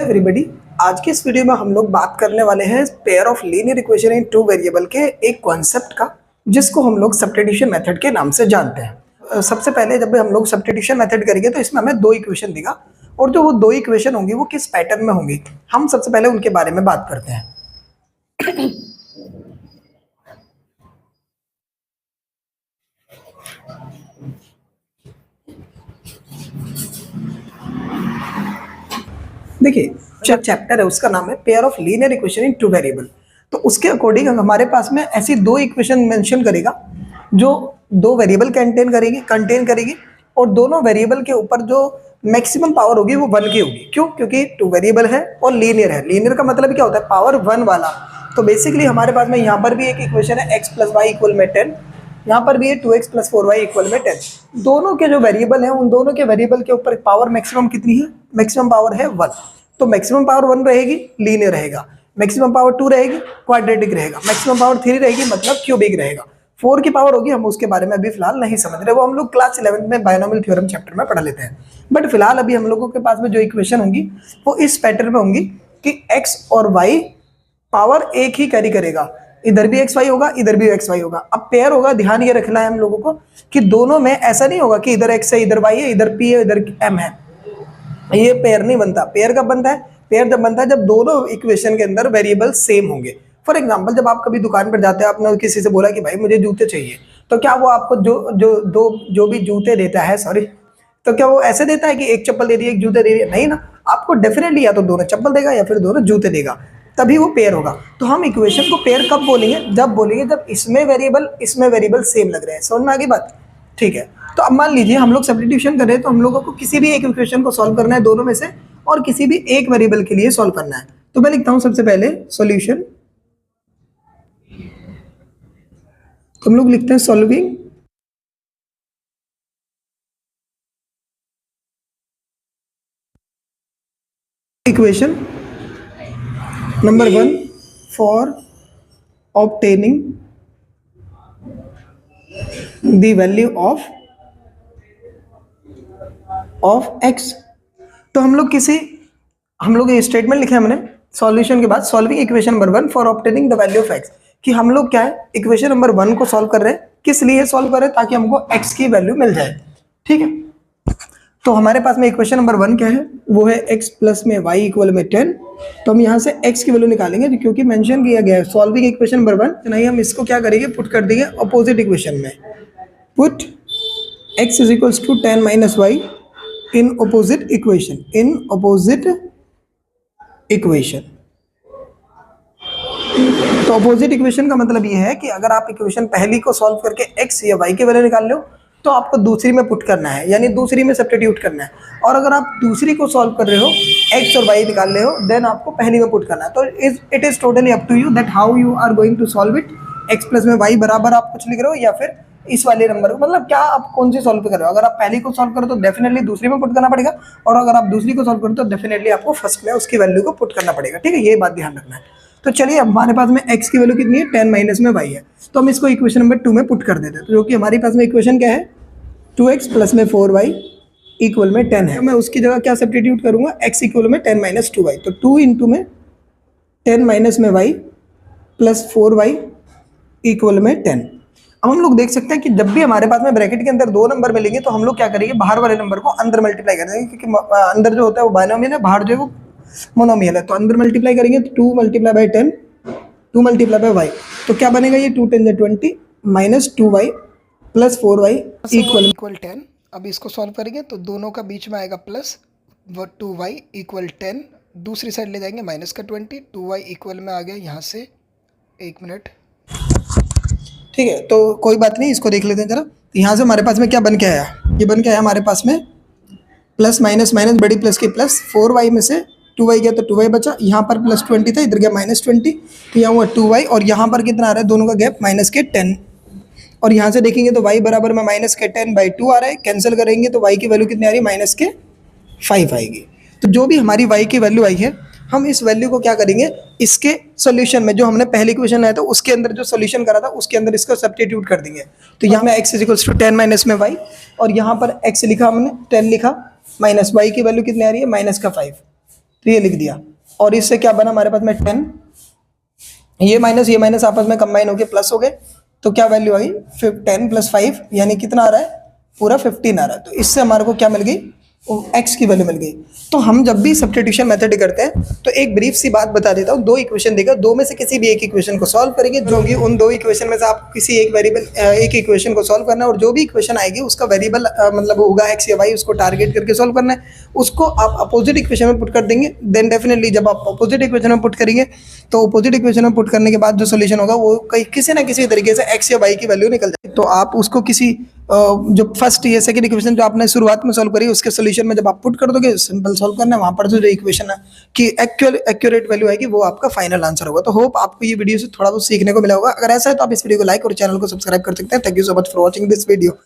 Everybody, आज के इस वीडियो में हम लोग बात करने वाले हैं pair of linear equation in two variable के एक कॉन्सेप्ट का, जिसको हम लोग सब्स्टिट्यूशन मेथड के नाम से जानते हैं। सबसे पहले जब भी हम लोग सब्स्टिट्यूशन मेथड करेंगे तो इसमें हमें दो इक्वेशन देगा और जो वो दो इक्वेशन होंगी वो किस पैटर्न में होंगी, हम सबसे पहले उनके बारे में बात करते हैं। देखिए, चैप्टर है उसका नाम है pair of linear equation in two variable. तो उसके अकॉर्डिंग हमारे पास में ऐसी दो इक्वेशन मेंशन करेगा जो दो वेरिएबल कंटेन करेगी और दोनों वेरिएबल के ऊपर जो मैक्सिमम पावर होगी वो 1 की होगी। क्यों? क्योंकि टू वेरिएबल है और लीनियर है। लीनियर का मतलब क्या होता है? पावर 1 वाला। तो बेसिकली हमारे पास में यहाँ पर भी एक इक्वेशन है x + y = 10, यहाँ पर भी है 2x + 4y = 10। दोनों के जो वेरिएबल हैं उन दोनों के वेरिएबल के ऊपर पावर मैक्सिमम कितनी है? मैक्सिमम पावर है 1। तो मैक्सिमम पावर 1 रहेगी, लीनियर रहेगा। मैक्सिमम पावर 2 रहेगी, क्वाड्रेटिक रहेगा। मैक्सिमम पावर 3 रहेगी, मतलब क्यूबिक रहेगा। 4 की पावर होगी, हम उसके बारे में अभी फिलहाल नहीं समझ रहे, वो हम लोग क्लास 11 में बायनोमियल थ्योरम चैप्टर में पढ़ लेते हैं। बट फिलहाल अभी हम लोगों के पास में जो इक्वेशन होंगी वो इस पैटर्न में होंगी कि x और y पावर एक ही कैरी करेगा। इधर भी xy होगा, इधर भी xy होगा। अब पेयर होगा, ध्यान ये रखना है हम लोगों को कि दोनों में ऐसा नहीं होगा कि इधर x है, इधर y है, इधर p है, इधर m है। ये पेयर नहीं बनता। पेयर कब बनता है? पेयर जब बनता है जब दोनों इक्वेशन के अंदर वेरिएबल सेम होंगे। फॉर एग्जांपल, जब आप कभी दुकान पर जाते हैं, आपने किसी से बोला कि भाई मुझे जूते चाहिए, तो क्या वो आपको जो भी जूते देता है, तो क्या वो ऐसे देता है कि एक चप्पल दे दी, एक जूते दे दिए? नहीं ना, आपको डेफिनेटली या तो दोनों चप्पल देगा या फिर दोनों जूते देगा, तभी वो पेयर होगा। तो हम इक्वेशन को पेयर कब बोलेंगे? जब बोलेंगे जब इसमें वेरिएबल सेम लग रहे हैं। समझ में आ गई बात? ठीक है। तो अब मान लीजिए हम लोग सब्स्टिट्यूशन कर रहे हैं, तो हम लोगों को किसी भी एक इक्वेशन को सॉल्व करना है दोनों में से, और किसी भी एक वेरिएबल के लिए सॉल्व करना है। तो मैं लिखता हूं सबसे पहले सॉल्यूशन। तो हम लोग लिखते हैं solving equation number 1 for obtaining the value of x। तो हम लोग ये स्टेटमेंट लिखे हमने सॉल्यूशन के बाद, solving equation number 1 for obtaining the value of x, कि हम लोग क्या है, इक्वेशन नंबर 1 को सॉल्व कर रहे हैं। किस लिए सॉल्व कर रहे हैं? ताकि हमको x की वैल्यू मिल जाए। ठीक है। तो हमारे पास में इक्वेशन नंबर 1 क्या है? वो है x + में y = 10। तो हम यहाँ से x की वैल्यू निकालेंगे क्योंकि मेंशन किया गया है सॉल्विंग इक्वेशन नंबर 1। नहीं, हम इसको क्या करेंगे, पुट कर देंगे अपोजिट इक्वेशन में। Put x = 10 - y in opposite equation. तो अपोजिट इक्वेशन का मतलब ये है कि अगर आप इक्वेशन पहली को सॉल्व करके x या y की वैल्यू निकाल लो, तो आपको दूसरी में पुट करना है, यानी दूसरी में सब्स्टिट्यूट करना है। और अगर आप दूसरी को सॉल्व कर रहे हो, x और y निकाल रहे हो, देन आपको पहली में पुट करना है। तो it is totally up to you that how you are going to solve it. x + में y बराबर आप कुछ लिख रहे हो या फिर इस वाले नंबर को, मतलब क्या आप कौन सी सॉल्व कर रहे हो। अगर आप पहली को सॉल्व करो तो डेफिनेटली दूसरी में पुट करना पड़ेगा, और अगर आप दूसरी को सॉल्व करो तो डेफिनेटली आपको फर्स्ट में उसकी वैल्यू को पुट करना पड़ेगा। ठीक है, ये बात ध्यान रखना है। तो चलिए, अब हमारे पास में x की वैल्यू कितनी है? 10 - में y है। तो हम इसको इक्वेशन नंबर 2 में पुट कर देते हैं। तो जो कि हमारे पास में इक्वेशन क्या है, 2x + में 4y = 10 है। मैं उसकी जगह क्या सब्स्टिट्यूट करूंगा, x = में 10 - 2y। तो 2 × में 10 - में y + 4y = में 10। अब हम लोग देख सकते हैं कि जब भी हमारे पास में ब्रैकेट के अंदर दो नंबर मिलेंगे तो हम लोग क्या करेंगे, बाहर वाले नंबर को अंदर मल्टीप्लाई कर देंगे, क्योंकि अंदर जो होता है वो बायनोमियल है, बाहर जो है वो मोनोमियल है। तो अंदर मल्टीप्लाई करेंगे तो 2 × 10 2 × y। तो क्या बनेगा ये? 2 × 10 = 20 - 2y + 4y = 10। अब इसको सॉल्व करेंगे तो दोनों का बीच में आएगा प्लस, 2y = 10। दूसरी साइड ले जाएंगे -20, 2y इक्वल में आ गया यहाँ से। 1 मिनट। ठीक है, तो कोई बात नहीं, इसको देख लेते हैं जरा। यहाँ से हमारे पास में क्या बन के आया? ये बन के आया हमारे पास में प्लस माइनस माइनस बड़ी प्लस के प्लस, 4y में से 2y गया तो 2y बचा, यहाँ पर +20 था, इधर गया -20, तो यहाँ हुआ 2y, और यहाँ पर कितना आ रहा है, दोनों का गैप -10। और यहाँ से देखेंगे तो y बराबर में -10/2 आ रहा है। कैंसिल करेंगे तो y की वैल्यू कितनी आ रही है? -5 आएगी। तो जो भी हमारी y की वैल्यू आई है, हम इस वैल्यू को क्या करेंगे, इसके सॉल्यूशन में, जो हमने पहले इक्वेशन आया था उसके अंदर जो सॉल्यूशन करा था उसके अंदर इसको सब्स्टिट्यूट कर देंगे। तो यहाँ में x = 10 - में y, और यहाँ पर x लिखा हमने, 10 लिखा, माइनस y की वैल्यू कितनी आ रही है? -5। तो ये लिख दिया, और इससे क्या बना हमारे पास में 10, ये माइनस आपस में कंबाइन होके प्लस हो गए, तो क्या वैल्यू आई 10 + 5 यानी कितना आ रहा है, पूरा 15 आ रहा है। तो इससे हमारे को क्या मिल गई, एक्स की वैल्यू मिल गई। तो हम जब भी सब्स्टिट्यूशन मेथड करते हैं तो एक ब्रीफ सी बात बता देता हूँ, दो इक्वेशन देगा, दो में से किसी भी एक इक्वेशन को सॉल्व करेंगे, जो कि उन दो इक्वेशन में से आप किसी एक वेरिएबल एक इक्वेशन को सॉल्व करना है, और जो भी इक्वेशन आएगी उसका वेरिएबल मतलब होगा एक्स या वाई, उसको टारगेट करके सॉल्व करना है, उसको आप अपोजिट इक्वेशन में पुट कर देंगे। देन डेफिनेटली जब आप अपोजिट इक्वेशन में पुट करेंगे तो अपोजिट इक्वेशन में पुट करने के बाद जो सोल्यूशन होगा वो किसी ना किसी तरीके से एक्स या वाई की वैल्यू निकल जाएगी। तो आप उसको किसी जो फर्स्ट या सेकंड इक्वेशन जो आपने शुरुआत में सॉल्व करी उसके सोल्यूशन में जब आप पुट कर दोगे, सिंपल सॉल्व करना है, वहां पर जो इक्वेशन है कि एक्यूरेट वैल्यू आएगी वो आपका फाइनल आंसर होगा। तो होप आपको ये वीडियो से थोड़ा बहुत सीखने को मिला होगा। अगर ऐसा है तो आप इस वीडियो को लाइक और चैनल को सब्सक्राइब कर सकते हैं। Thank you so much for watching this video.